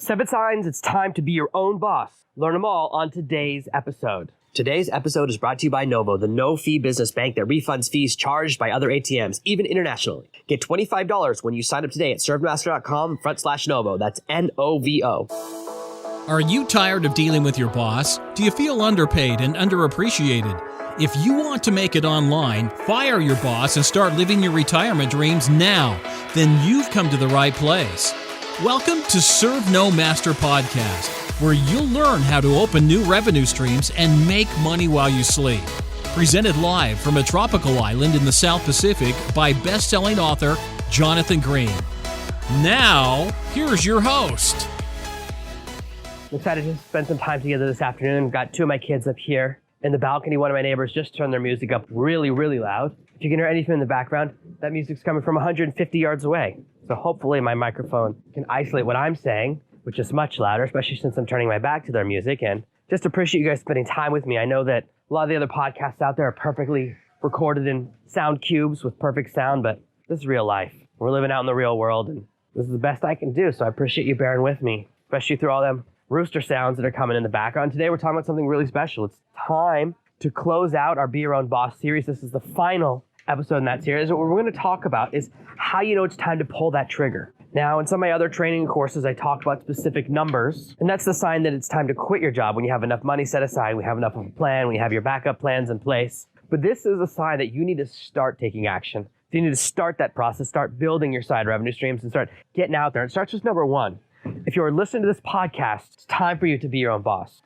7 signs it's time to be your own boss. Learn them all on today's episode. Today's episode is brought to you by Novo, the no-fee business bank that refunds fees charged by other ATMs, even internationally. Get $25 when you sign up today at servemaster.com/Novo. That's Novo. Are you tired of dealing with your boss? Do you feel underpaid and underappreciated? If you want to make it online, fire your boss and start living your retirement dreams now, then you've come to the right place. Welcome to Serve No Master Podcast, where you'll learn how to open new revenue streams and make money while you sleep. Presented live from a tropical island in the South Pacific by best-selling author Jonathan Green. Now, here's your host. I'm excited to spend some time together this afternoon. I've got 2 of my kids up here in the balcony. One of my neighbors just turned their music up really, really loud. If you can hear anything in the background, that music's coming from 150 yards away. So hopefully my microphone can isolate what I'm saying, which is much louder, especially since I'm turning my back to their music. And just appreciate you guys spending time with me. I know that a lot of the other podcasts out there are perfectly recorded in sound cubes with perfect sound, but this is real life. We're living out in the real world, and this is the best I can do. So I appreciate you bearing with me, especially through all them rooster sounds that are coming in the background. Today we're talking about something really special. It's time to close out our Be Your Own Boss series. This is the final episode in that series. What we're going to talk about is how you know it's time to pull that trigger. Now, in some of my other training courses, I talk about specific numbers, and that's the sign that it's time to quit your job when you have enough money set aside, when you have enough of a plan, when you have your backup plans in place. But this is a sign that you need to start taking action. So you need to start that process, start building your side revenue streams, and start getting out there. It starts with number 1. If you're listening to this podcast, it's time for you to be your own boss.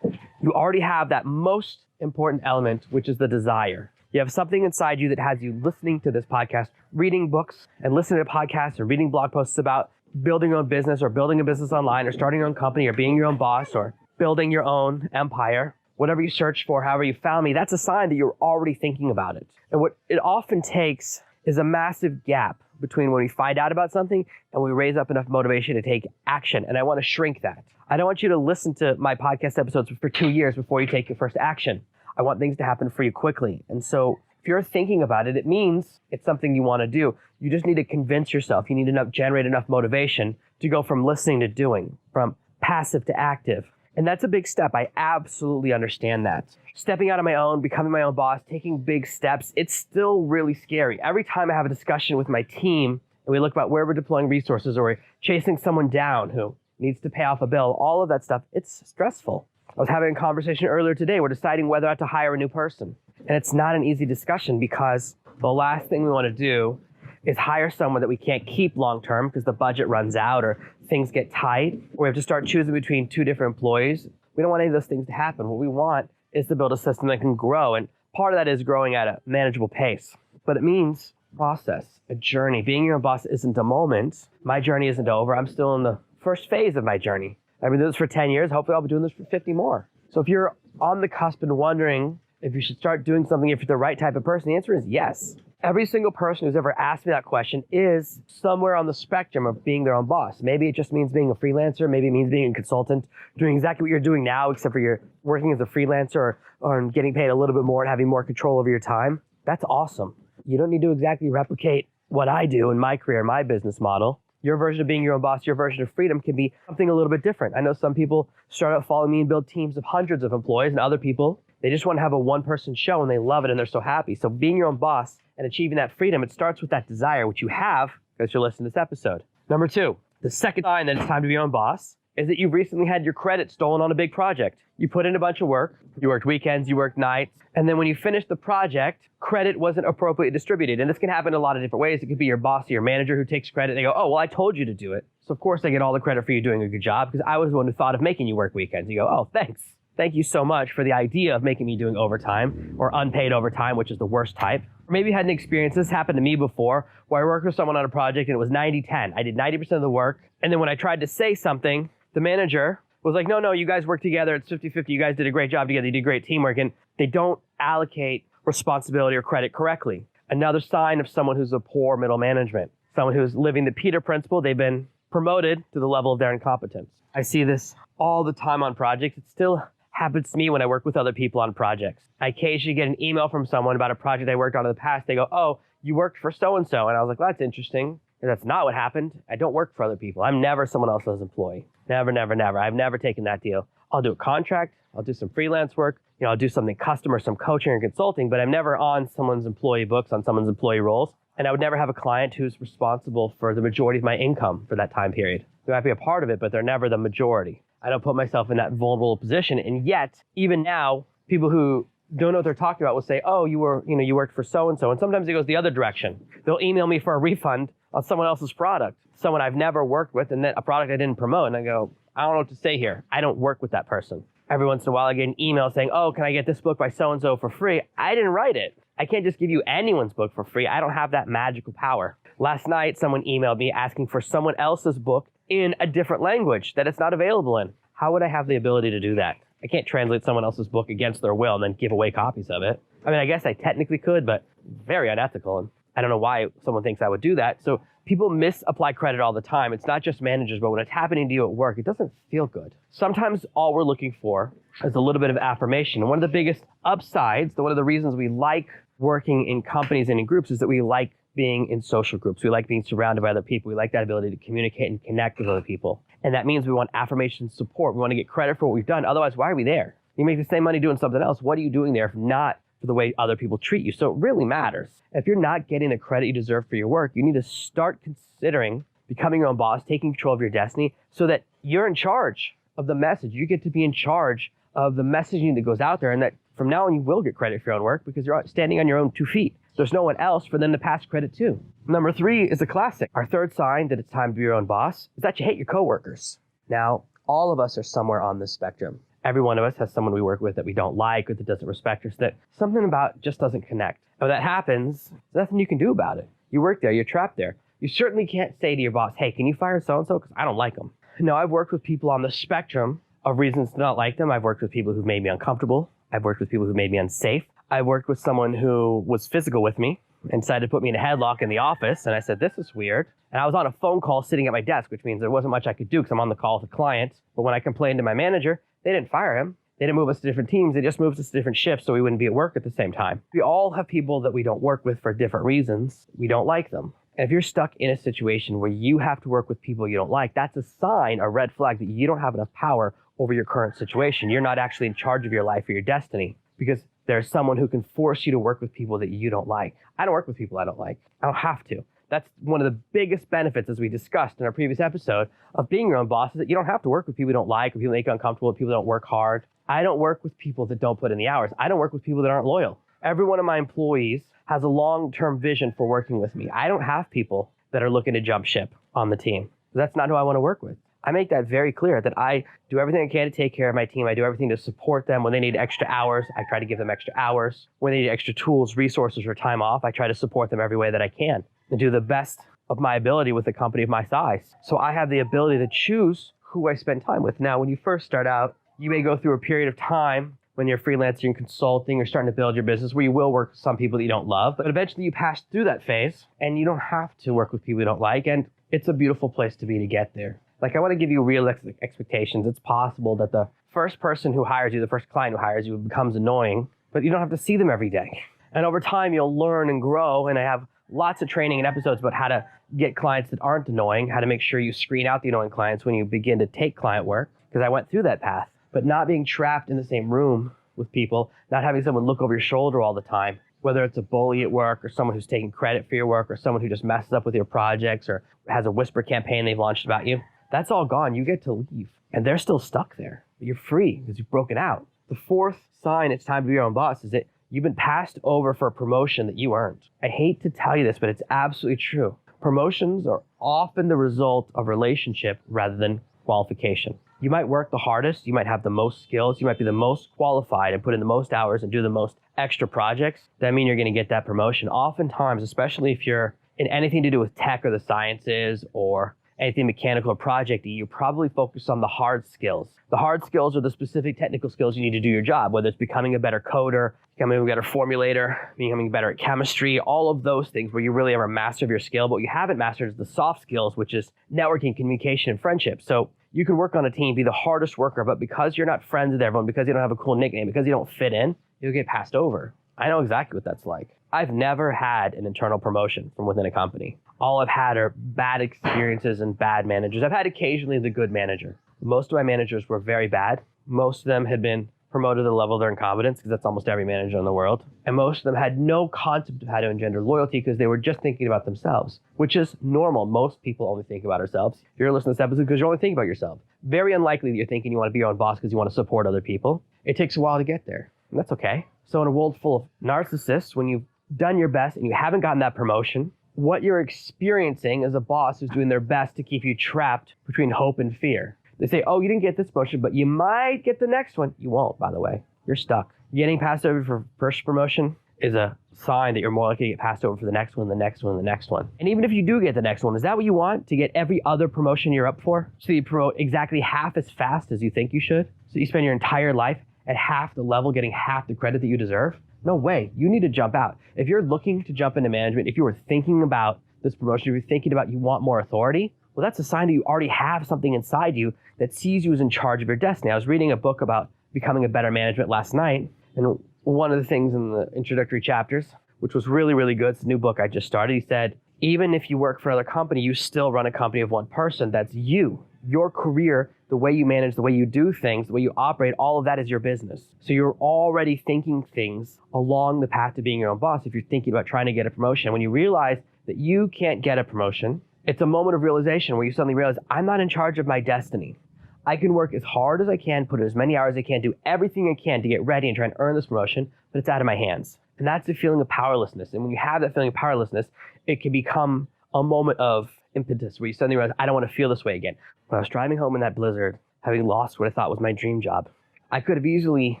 You already have that most important element, which is the desire. You have something inside you that has you listening to this podcast, reading books and listening to podcasts or reading blog posts about building your own business or building a business online or starting your own company or being your own boss or building your own empire. Whatever you search for, however you found me, that's a sign that you're already thinking about it. And what it often takes is a massive gap between when we find out about something and we raise up enough motivation to take action. And I want to shrink that. I don't want you to listen to my podcast episodes for 2 years before you take your first action. I want things to happen for you quickly. And so if you're thinking about it, it means it's something you want to do. You just need to convince yourself. You need to generate enough motivation to go from listening to doing, from passive to active. And that's a big step. I absolutely understand that. Stepping out on my own, becoming my own boss, taking big steps, it's still really scary. Every time I have a discussion with my team and we look about where we're deploying resources or we're chasing someone down who needs to pay off a bill, all of that stuff, it's stressful. I was having a conversation earlier today. We're deciding whether or not to hire a new person. And it's not an easy discussion because the last thing we want to do is hire someone that we can't keep long-term because the budget runs out or things get tight, or we have to start choosing between 2 different employees. We don't want any of those things to happen. What we want is to build a system that can grow. And part of that is growing at a manageable pace. But it means process, a journey. Being your own boss isn't a moment. My journey isn't over. I'm still in the first phase of my journey. I've been doing this for 10 years. Hopefully I'll be doing this for 50 more. So if you're on the cusp and wondering if you should start doing something, if you're the right type of person, the answer is yes. Every single person who's ever asked me that question is somewhere on the spectrum of being their own boss. Maybe it just means being a freelancer. Maybe it means being a consultant, doing exactly what you're doing now, except for you're working as a freelancer or getting paid a little bit more and having more control over your time. That's awesome. You don't need to exactly replicate what I do in my career, my business model. Your version of being your own boss, your version of freedom can be something a little bit different. I know some people start out following me and build teams of hundreds of employees, and other people, they just want to have a one-person show and they love it and they're so happy. So being your own boss and achieving that freedom, it starts with that desire, which you have because you're listening to this episode. Number 2, the second sign that it's time to be your own boss is that you've recently had your credit stolen on a big project. You put in a bunch of work, you worked weekends, you worked nights, and then when you finished the project, credit wasn't appropriately distributed. And this can happen in a lot of different ways. It could be your boss or your manager who takes credit. They go, oh, well, I told you to do it. So of course I get all the credit for you doing a good job because I was the one who thought of making you work weekends. You go, oh, thanks. Thank you so much for the idea of making me doing overtime or unpaid overtime, which is the worst type. Or maybe you had an experience, this happened to me before, where I worked with someone on a project and it was 90-10. I did 90% of the work. And then when I tried to say something, the manager was like, no, you guys work together. It's 50-50. You guys did a great job together. You did great teamwork. And they don't allocate responsibility or credit correctly. Another sign of someone who's a poor middle management, someone who's living the Peter principle. They've been promoted to the level of their incompetence. I see this all the time on projects. It still happens to me when I work with other people on projects. I occasionally get an email from someone about a project I worked on in the past. They go, oh, you worked for so-and-so. And I was like, well, that's interesting. And that's not what happened. I don't work for other people. I'm never someone else's employee. Never, never, never. I've never taken that deal. I'll do a contract. I'll do some freelance work. I'll do something customer, some coaching or consulting, but I'm never on someone's employee books, on someone's employee roles. And I would never have a client who's responsible for the majority of my income for that time period. They might be a part of it, but they're never the majority. I don't put myself in that vulnerable position. And yet, even now, people who don't know what they're talking about will say, oh, you worked for so-and-so. And sometimes it goes the other direction. They'll email me for a refund on someone else's product, someone I've never worked with, and then a product I didn't promote. And I go, I don't know what to say here. I don't work with that person. Every once in a while, I get an email saying, oh, can I get this book by so-and-so for free? I didn't write it. I can't just give you anyone's book for free. I don't have that magical power. Last night, someone emailed me asking for someone else's book in a different language that it's not available in. How would I have the ability to do that? I can't translate someone else's book against their will and then give away copies of it. I mean, I guess I technically could, but very unethical. And I don't know why someone thinks I would do that. So people misapply credit all the time. It's not just managers, but when it's happening to you at work, it doesn't feel good. Sometimes all we're looking for is a little bit of affirmation. And one of the biggest upsides, one of the reasons we like working in companies and in groups is that we like being in social groups. We like being surrounded by other people. We like that ability to communicate and connect with other people. And that means we want affirmation and support. We want to get credit for what we've done. Otherwise, why are we there? You make the same money doing something else. What are you doing there if not for the way other people treat you? So it really matters. If you're not getting the credit you deserve for your work, you need to start considering becoming your own boss, taking control of your destiny so that you're in charge of the message. You get to be in charge of the messaging that goes out there, and that from now on you will get credit for your own work because you're standing on your own 2 feet. There's no one else for them to pass credit to. Number 3 is a classic. Our third sign that it's time to be your own boss is that you hate your coworkers. Now, all of us are somewhere on this spectrum. Every one of us has someone we work with that we don't like or that doesn't respect us, that something about just doesn't connect. And when that happens, there's nothing you can do about it. You work there, you're trapped there. You certainly can't say to your boss, hey, can you fire so-and-so because I don't like them. No, I've worked with people on the spectrum of reasons to not like them. I've worked with people who've made me uncomfortable. I've worked with people who made me unsafe. I worked with someone who was physical with me and decided to put me in a headlock in the office. And I said, this is weird. And I was on a phone call sitting at my desk, which means there wasn't much I could do because I'm on the call with a client. But when I complained to my manager, they didn't fire him. They didn't move us to different teams. They just moved us to different shifts so we wouldn't be at work at the same time. We all have people that we don't work with for different reasons. We don't like them. And if you're stuck in a situation where you have to work with people you don't like, that's a sign, a red flag that you don't have enough power over your current situation. You're not actually in charge of your life or your destiny because there's someone who can force you to work with people that you don't like. I don't work with people I don't like. I don't have to. That's one of the biggest benefits, as we discussed in our previous episode, of being your own boss, is that you don't have to work with people you don't like, or people make you uncomfortable, or people that don't work hard. I don't work with people that don't put in the hours. I don't work with people that aren't loyal. Every one of my employees has a long-term vision for working with me. I don't have people that are looking to jump ship on the team. That's not who I want to work with. I make that very clear that I do everything I can to take care of my team. I do everything to support them. When they need extra hours, I try to give them extra hours. When they need extra tools, resources, or time off, I try to support them every way that I can and do the best of my ability with a company of my size. So I have the ability to choose who I spend time with. Now, when you first start out, you may go through a period of time when you're freelancing and consulting or starting to build your business where you will work with some people that you don't love, but eventually you pass through that phase and you don't have to work with people you don't like, and it's a beautiful place to be to get there. Like, I want to give you realistic expectations. It's possible that the first person who hires you, the first client who hires you becomes annoying, but you don't have to see them every day. And over time, you'll learn and grow, and I have lots of training and episodes about how to get clients that aren't annoying, how to make sure you screen out the annoying clients when you begin to take client work, because I went through that path. But not being trapped in the same room with people, not having someone look over your shoulder all the time, whether it's a bully at work or someone who's taking credit for your work or someone who just messes up with your projects or has a whisper campaign they've launched about you, that's all gone. You get to leave. And they're still stuck there. But you're free because you've broken out. The fourth sign it's time to be your own boss is that you've been passed over for a promotion that you earned. I hate to tell you this, but it's absolutely true. Promotions are often the result of relationship rather than qualification. You might work the hardest, you might have the most skills, you might be the most qualified and put in the most hours and do the most extra projects. That means you're going to get that promotion. Oftentimes, especially if you're in anything to do with tech or the sciences or anything mechanical or project-y, you probably focus on the hard skills. The hard skills are the specific technical skills you need to do your job, whether it's becoming a better coder, becoming a better formulator, becoming better at chemistry, all of those things where you really are a master of your skill. But what you haven't mastered is the soft skills, which is networking, communication, and friendship. So you can work on a team, be the hardest worker, but because you're not friends with everyone, because you don't have a cool nickname, because you don't fit in, you'll get passed over. I know exactly what that's like. I've never had an internal promotion from within a company. All I've had are bad experiences and bad managers. I've had occasionally the good manager. Most of my managers were very bad. Most of them had been promoted to the level of their incompetence, because that's almost every manager in the world. And most of them had no concept of how to engender loyalty because they were just thinking about themselves, which is normal. Most people only think about ourselves. You're listening to this episode because you're only thinking about yourself. Very unlikely that you're thinking you want to be your own boss because you want to support other people. It takes a while to get there, and that's okay. So in a world full of narcissists, when you've done your best and you haven't gotten that promotion, what you're experiencing is a boss who's doing their best to keep you trapped between hope and fear. They say, oh, you didn't get this promotion, but you might get the next one. You won't, by the way. You're stuck. Getting passed over for first promotion is a sign that you're more likely to get passed over for the next one, the next one, the next one. And even if you do get the next one, is that what you want? To get every other promotion you're up for? So you promote exactly half as fast as you think you should? So you spend your entire life at half the level getting half the credit that you deserve? No way. You need to jump out. If you're looking to jump into management, if you were thinking about this promotion, if you're thinking about you want more authority, well, that's a sign that you already have something inside you that sees you as in charge of your destiny. I was reading a book about becoming a better management last night, and one of the things in the introductory chapters, which was really, really good, it's a new book I just started, he said, even if you work for another company, you still run a company of one person. That's you. Your career, the way you manage, the way you do things, the way you operate, all of that is your business. So you're already thinking things along the path to being your own boss if you're thinking about trying to get a promotion. When you realize that you can't get a promotion, it's a moment of realization where you suddenly realize, I'm not in charge of my destiny. I can work as hard as I can, put in as many hours as I can, do everything I can to get ready and try and earn this promotion, but it's out of my hands. And that's a feeling of powerlessness. And when you have that feeling of powerlessness, it can become a moment of impetus where you suddenly realize, I don't want to feel this way again. When I was driving home in that blizzard, having lost what I thought was my dream job, I could have easily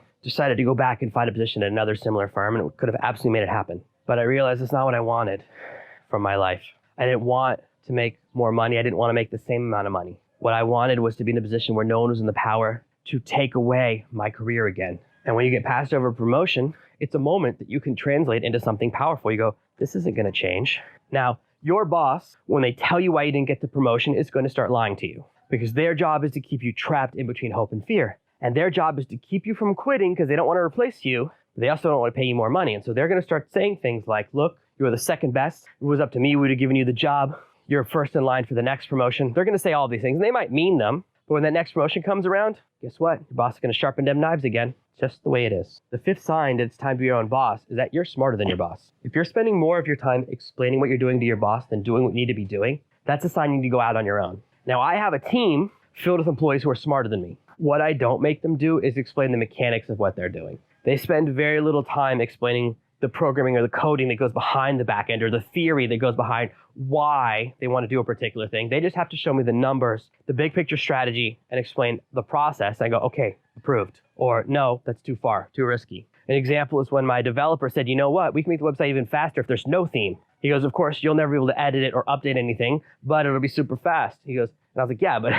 decided to go back and find a position at another similar firm, and it could have absolutely made it happen. But I realized it's not what I wanted from my life. I didn't want to make more money. I didn't want to make the same amount of money. What I wanted was to be in a position where no one was in the power to take away my career again. And when you get passed over a promotion, it's a moment that you can translate into something powerful. You go, this isn't going to change. Now, your boss, when they tell you why you didn't get the promotion, is going to start lying to you, because their job is to keep you trapped in between hope and fear. And their job is to keep you from quitting because they don't want to replace you, but they also don't want to pay you more money. And so they're going to start saying things like, look, you were the second best. If it was up to me, we would have given you the job. You're first in line for the next promotion. They're going to say all these things, and they might mean them, but when that next promotion comes around, guess what? Your boss is going to sharpen them knives again. It's just the way it is. The fifth sign that it's time to be your own boss is that you're smarter than your boss. If you're spending more of your time explaining what you're doing to your boss than doing what you need to be doing, that's a sign you need to go out on your own. Now, I have a team filled with employees who are smarter than me. What I don't make them do is explain the mechanics of what they're doing. They spend very little time explaining the programming or the coding that goes behind the back end or the theory that goes behind why they want to do a particular thing. They just have to show me the numbers, the big picture strategy, and explain the process. I go, okay, approved. Or no, that's too far, too risky. An example is when my developer said, you know what, we can make the website even faster if there's no theme. He goes, of course, you'll never be able to edit it or update anything, but it'll be super fast. He goes, and I was like, yeah, but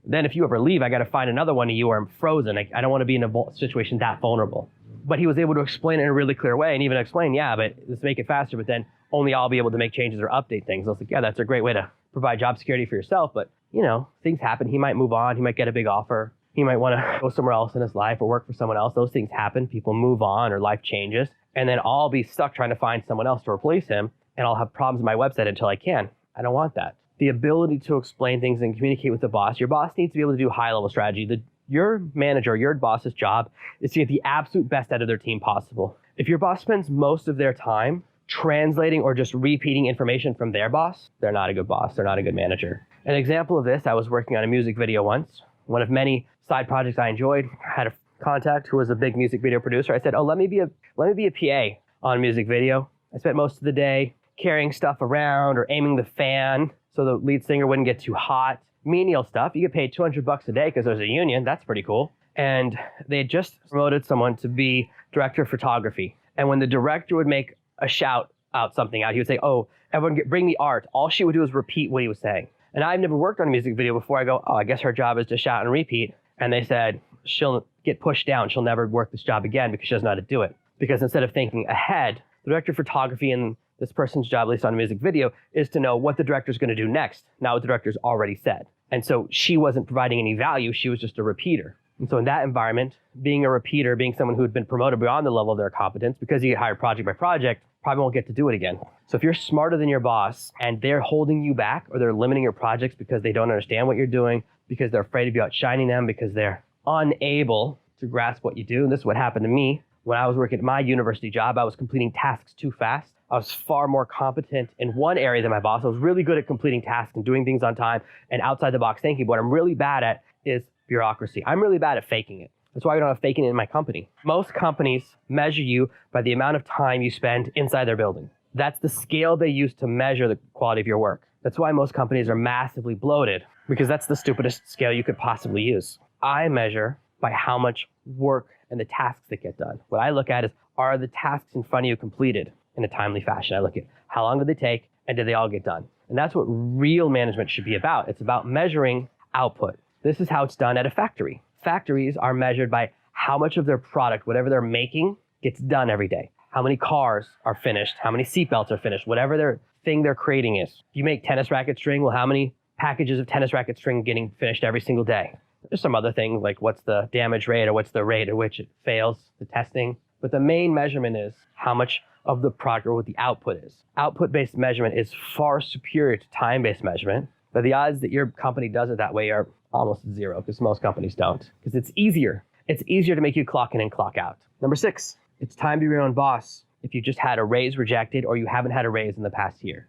then if you ever leave, I got to find another one of you or I'm frozen. I don't want to be in a situation that vulnerable. But he was able to explain it in a really clear way and even explain, yeah, but let's make it faster, but then only I'll be able to make changes or update things. I was like, yeah, that's a great way to provide job security for yourself. But, you know, things happen. He might move on. He might get a big offer. He might want to go somewhere else in his life or work for someone else. Those things happen. People move on or life changes. And then I'll be stuck trying to find someone else to replace him. And I'll have problems with my website until I can. I don't want that. The ability to explain things and communicate with the boss. Your boss needs to be able to do high-level strategy. Your manager, your boss's job is to get the absolute best out of their team possible. If your boss spends most of their time translating or just repeating information from their boss, they're not a good boss. They're not a good manager. An example of this, I was working on a music video once. One of many side projects I enjoyed. I had a contact who was a big music video producer. I said, oh, let me be a PA on a music video. I spent most of the day carrying stuff around or aiming the fan so the lead singer wouldn't get too hot. Menial stuff. You get paid $200 a day because there's a union. That's pretty cool. And they had just promoted someone to be director of photography. And when the director would make a shout out something out, he would say, oh, everyone bring me art. All she would do is repeat what he was saying. And I've never worked on a music video before. I go, oh, I guess her job is to shout and repeat. And they said, she'll get pushed down. She'll never work this job again because she doesn't know how to do it. Because instead of thinking ahead, the director of photography and this person's job, at least on a music video, is to know what the director's going to do next, not what the director's already said. And so she wasn't providing any value. She was just a repeater. And so in that environment, being a repeater, being someone who had been promoted beyond the level of their competence, because you get hired project by project, probably won't get to do it again. So if you're smarter than your boss and they're holding you back or they're limiting your projects because they don't understand what you're doing, because they're afraid of you outshining them, because they're unable to grasp what you do. And this is what happened to me. When I was working at my university job, I was completing tasks too fast. I was far more competent in one area than my boss. I was really good at completing tasks and doing things on time and outside the box thinking. But what I'm really bad at is bureaucracy. I'm really bad at faking it. That's why we don't have faking it in my company. Most companies measure you by the amount of time you spend inside their building. That's the scale they use to measure the quality of your work. That's why most companies are massively bloated, because that's the stupidest scale you could possibly use. I measure by how much work and the tasks that get done. What I look at is, are the tasks in front of you completed in a timely fashion? I look at how long did they take and did they all get done? And that's what real management should be about. It's about measuring output. This is how it's done at a factory. Factories are measured by how much of their product, whatever they're making, gets done every day. How many cars are finished, how many seatbelts are finished, whatever their thing they're creating is. If you make tennis racket string, well, how many packages of tennis racket string getting finished every single day? There's some other things like what's the damage rate or what's the rate at which it fails, the testing. But the main measurement is how much of the product or what the output is. Output-based measurement is far superior to time-based measurement, but the odds that your company does it that way are almost zero, because most companies don't, because it's easier. It's easier to make you clock in and clock out. Number 6, it's time to be your own boss if you just had a raise rejected or you haven't had a raise in the past year.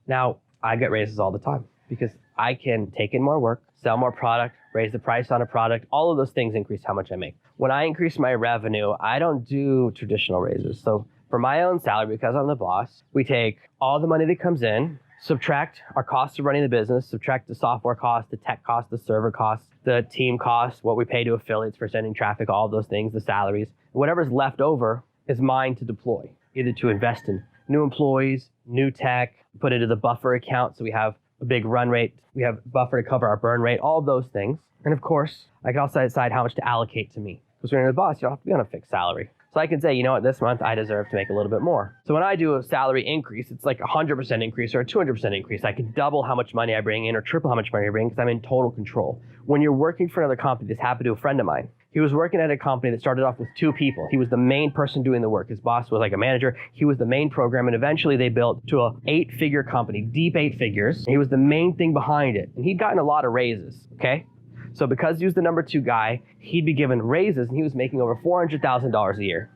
Now, I get raises all the time because I can take in more work, sell more product, raise the price on a product. All of those things increase how much I make. When I increase my revenue, I don't do traditional raises. So for my own salary, because I'm the boss, we take all the money that comes in, subtract our costs of running the business, subtract the software cost, the tech cost, the server costs, the team costs, what we pay to affiliates for sending traffic, all of those things, the salaries. Whatever's left over is mine to deploy, either to invest in new employees, new tech, put into the buffer account so we have a big run rate, we have buffer to cover our burn rate, all of those things. And of course, I can also decide how much to allocate to me. Because when you're the boss, you don't have to be on a fixed salary. So I can say, you know what, this month I deserve to make a little bit more. So when I do a salary increase, it's like a 100% increase or a 200% increase. I can double how much money I bring in or triple how much money I bring because I'm in total control. When you're working for another company, this happened to a friend of mine. He was working at a company that started off with 2 people. He was the main person doing the work. His boss was like a manager. He was the main program, and eventually they built to a 8-figure company, deep 8 figures. He was the main thing behind it, and he'd gotten a lot of raises, okay? So because he was the number 2 guy, he'd be given raises, and he was making over $400,000 a year.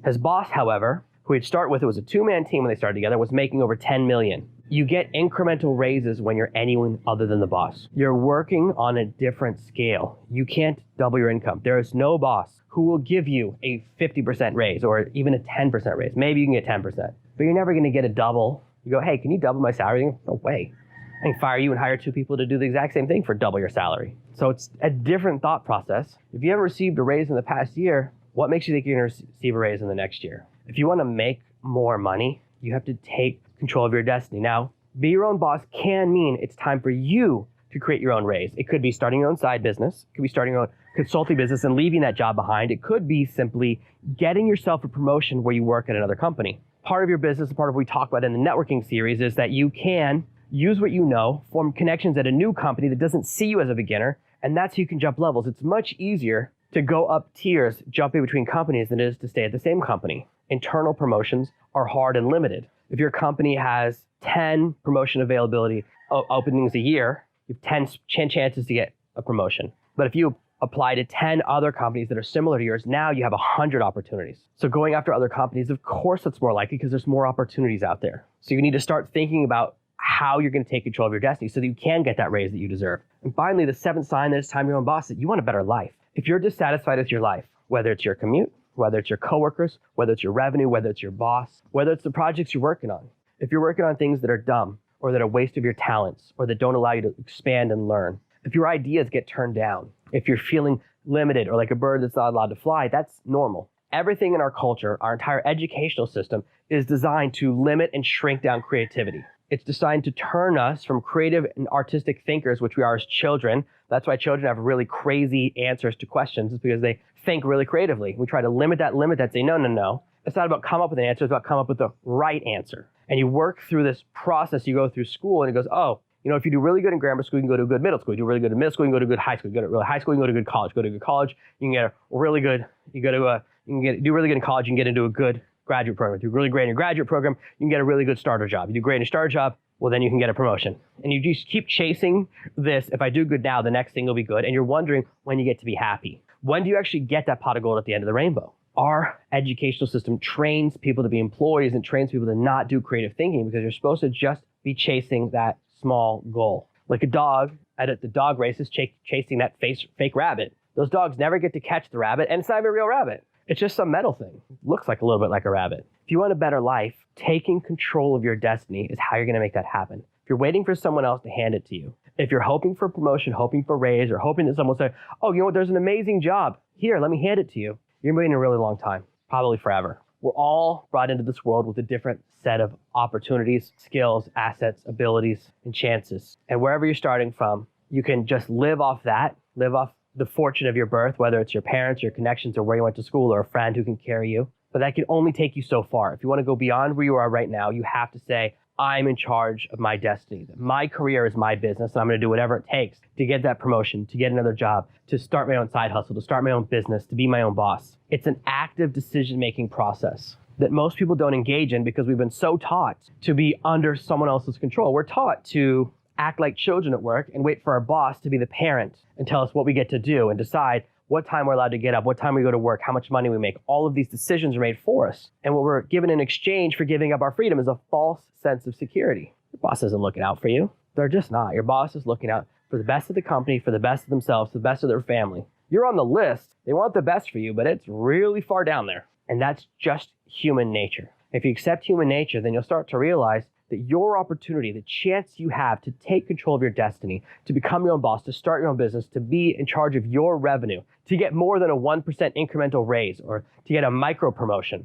His boss, however, who he'd start with, it was a 2-man team when they started together, was making over $10 million. You get incremental raises when you're anyone other than the boss. You're working on a different scale. You can't double your income. There is no boss who will give you a 50% raise or even a 10% raise. Maybe you can get 10%, but you're never going to get a double. You go, hey, can you double my salary? No way. I can fire you and hire 2 people to do the exact same thing for double your salary. So it's a different thought process. If you haven't received a raise in the past year, what makes you think you're going to receive a raise in the next year? If you want to make more money, you have to take control of your destiny. Now, be your own boss can mean it's time for you to create your own raise. It could be starting your own side business. It could be starting your own consulting business and leaving that job behind. It could be simply getting yourself a promotion where you work at another company. Part of your business, part of what we talk about in the networking series is that you can use what you know, form connections at a new company that doesn't see you as a beginner, and that's how you can jump levels. It's much easier to go up tiers, jumping between companies than it is to stay at the same company. Internal promotions are hard and limited. If your company has 10 promotion availability openings a year, you have 10 chances to get a promotion. But if you apply to 10 other companies that are similar to yours, now you have 100 opportunities. So going after other companies, of course, it's more likely because there's more opportunities out there. So you need to start thinking about how you're going to take control of your destiny so that you can get that raise that you deserve. And finally, the 7th sign that it's time your own boss, that you want a better life. If you're dissatisfied with your life, whether it's your commute, whether it's your coworkers, whether it's your revenue, whether it's your boss, whether it's the projects you're working on, if you're working on things that are dumb or that are a waste of your talents or that don't allow you to expand and learn, if your ideas get turned down, if you're feeling limited or like a bird that's not allowed to fly, that's normal. Everything in our culture, our entire educational system is designed to limit and shrink down creativity. It's designed to turn us from creative and artistic thinkers, which we are as children. That's why children have really crazy answers to questions, is because they think really creatively. We try to limit that, say, no. It's not about come up with an answer, it's about come up with the right answer. And you work through this process, you go through school, and it goes, oh, you know, if you do really good in grammar school, you can go to a good middle school. You do really good in middle school, you can go to a good high school. You go to really high school, you can go to a good college. Go to a good college, you can get a really good, do really good in college, you can get into a good graduate program. If you do really great in your graduate program, you can get a really good starter job. You do great in your starter job, well, then you can get a promotion. And you just keep chasing this. If I do good now, the next thing will be good. And you're wondering when you get to be happy. When do you actually get that pot of gold at the end of the rainbow? Our educational system trains people to be employees and trains people to not do creative thinking because you're supposed to just be chasing that small goal. Like a dog at the dog races chasing that fake rabbit. Those dogs never get to catch the rabbit, and it's not even a real rabbit. It's just some metal thing. It looks like a little bit like a rabbit. If you want a better life, taking control of your destiny is how you're going to make that happen. If you're waiting for someone else to hand it to you, if you're hoping for promotion, hoping for raise, or hoping that someone will say, oh, you know what, there's an amazing job. Here, let me hand it to you. You're waiting a really long time, probably forever. We're all brought into this world with a different set of opportunities, skills, assets, abilities, and chances. And wherever you're starting from, you can just live off that, live off the fortune of your birth, whether it's your parents, your connections, or where you went to school, or a friend who can carry you. But that can only take you so far. If you want to go beyond where you are right now, you have to say, I'm in charge of my destiny. My career is my business, and I'm going to do whatever it takes to get that promotion, to get another job, to start my own side hustle, to start my own business, to be my own boss. It's an active decision-making process that most people don't engage in because we've been so taught to be under someone else's control. We're taught to act like children at work and wait for our boss to be the parent and tell us what we get to do and decide what time we're allowed to get up, what time we go to work, how much money we make. All of these decisions are made for us. And what we're given in exchange for giving up our freedom is a false sense of security. Your boss isn't looking out for you. They're just not. Your boss is looking out for the best of the company, for the best of themselves, for the best of their family. You're on the list. They want the best for you, but it's really far down there. And that's just human nature. If you accept human nature, then you'll start to realize that your opportunity, the chance you have to take control of your destiny, to become your own boss, to start your own business, to be in charge of your revenue, to get more than a 1% incremental raise, or to get a micro promotion.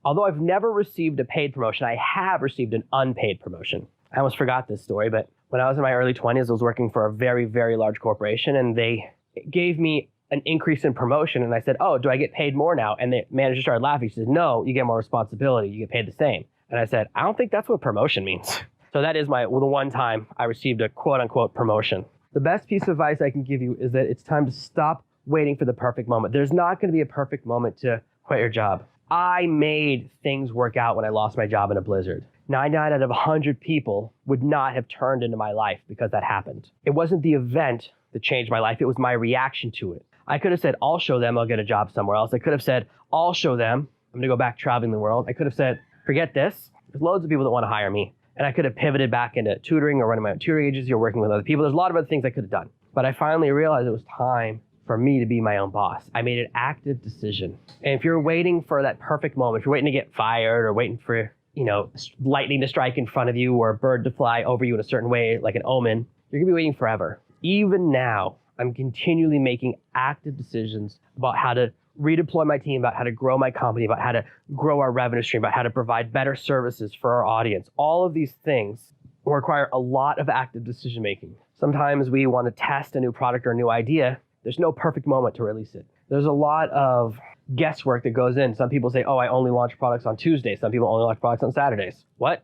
Although I've never received a paid promotion, I have received an unpaid promotion. I almost forgot this story, but when I was in my early 20s, I was working for a very, very large corporation, and they gave me an increase in promotion. And I said, oh, do I get paid more now? And the manager started laughing. She said, no, you get more responsibility. You get paid the same. And I said, I don't think that's what promotion means. So that is the one time I received a quote unquote promotion. The best piece of advice I can give you is that it's time to stop waiting for the perfect moment. There's not going to be a perfect moment to quit your job. I made things work out when I lost my job in a blizzard. 99 out of 100 people would not have turned into my life because that happened. It wasn't the event that changed my life. It was my reaction to it. I could have said, I'll show them I'll get a job somewhere else. I could have said, I'll show them I'm going to go back traveling the world. I could have said, forget this. There's loads of people that want to hire me. And I could have pivoted back into tutoring or running my own tutoring agency or working with other people. There's a lot of other things I could have done. But I finally realized it was time for me to be my own boss. I made an active decision. And if you're waiting for that perfect moment, if you're waiting to get fired or waiting for, lightning to strike in front of you or a bird to fly over you in a certain way, like an omen, you're going to be waiting forever. Even now, I'm continually making active decisions about how to redeploy my team, about how to grow my company, about how to grow our revenue stream, about how to provide better services for our audience. All of these things require a lot of active decision making. Sometimes we want to test a new product or a new idea. There's no perfect moment to release it. There's a lot of guesswork that goes in. Some people say, oh, I only launch products on Tuesdays. Some people only launch products on Saturdays. What?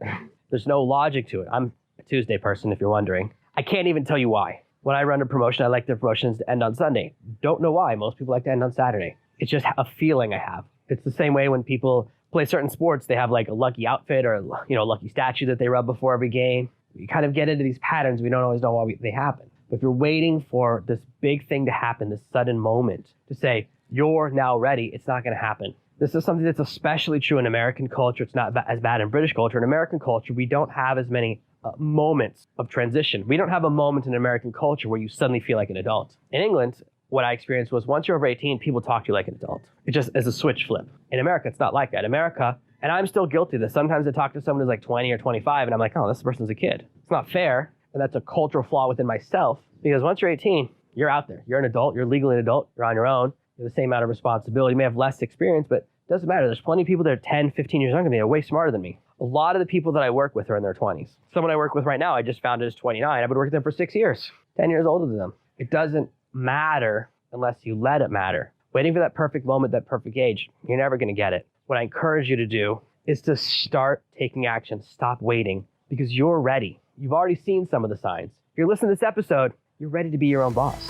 There's no logic to it. I'm a Tuesday person, if you're wondering. I can't even tell you why. When I run a promotion, I like the promotions to end on Sunday. Don't know why. Most people like to end on Saturday. It's just a feeling I have. It's the same way when people play certain sports, they have like a lucky outfit or, a lucky statue that they rub before every game. We kind of get into these patterns. We don't always know why they happen. But if you're waiting for this big thing to happen, this sudden moment to say, you're now ready, it's not going to happen. This is something that's especially true in American culture. It's not as bad in British culture. In American culture, we don't have as many moments of transition. We don't have a moment in American culture where you suddenly feel like an adult. In England, what I experienced was once you're over 18, people talk to you like an adult. It just is a switch flip. In America, it's not like that. In America, and I'm still guilty of this, sometimes I talk to someone who's like 20 or 25 and I'm like, oh, this person's a kid. It's not fair. And that's a cultural flaw within myself because once you're 18, you're out there. You're an adult. You're legally an adult. You're on your own. You have the same amount of responsibility. You may have less experience, but it doesn't matter. There's plenty of people that are 10, 15 years younger than me. They're way smarter than me. A lot of the people that I work with are in their 20s. Someone I work with right now, I just found is 29. I've been working with them for 6 years, 10 years older than them. It doesn't matter unless you let it matter. Waiting for that perfect moment, that perfect age, you're never going to get it. What I encourage you to do is to start taking action. Stop waiting because you're ready. You've already seen some of the signs. If you're listening to this episode, you're ready to be your own boss.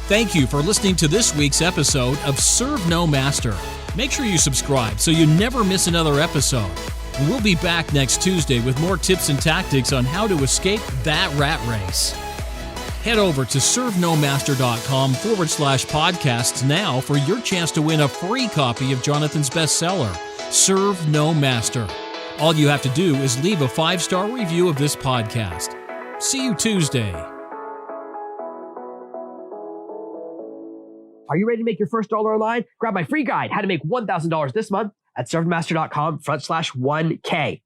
Thank you for listening to this week's episode of Serve No Master. Make sure you subscribe so you never miss another episode. And we'll be back next Tuesday with more tips and tactics on how to escape that rat race. Head over to servenomaster.com/podcasts now for your chance to win a free copy of Jonathan's bestseller, Serve No Master. All you have to do is leave a 5-star review of this podcast. See you Tuesday. Are you ready to make your first dollar online? Grab my free guide, How to Make $1,000 this month at servenomaster.com/1K.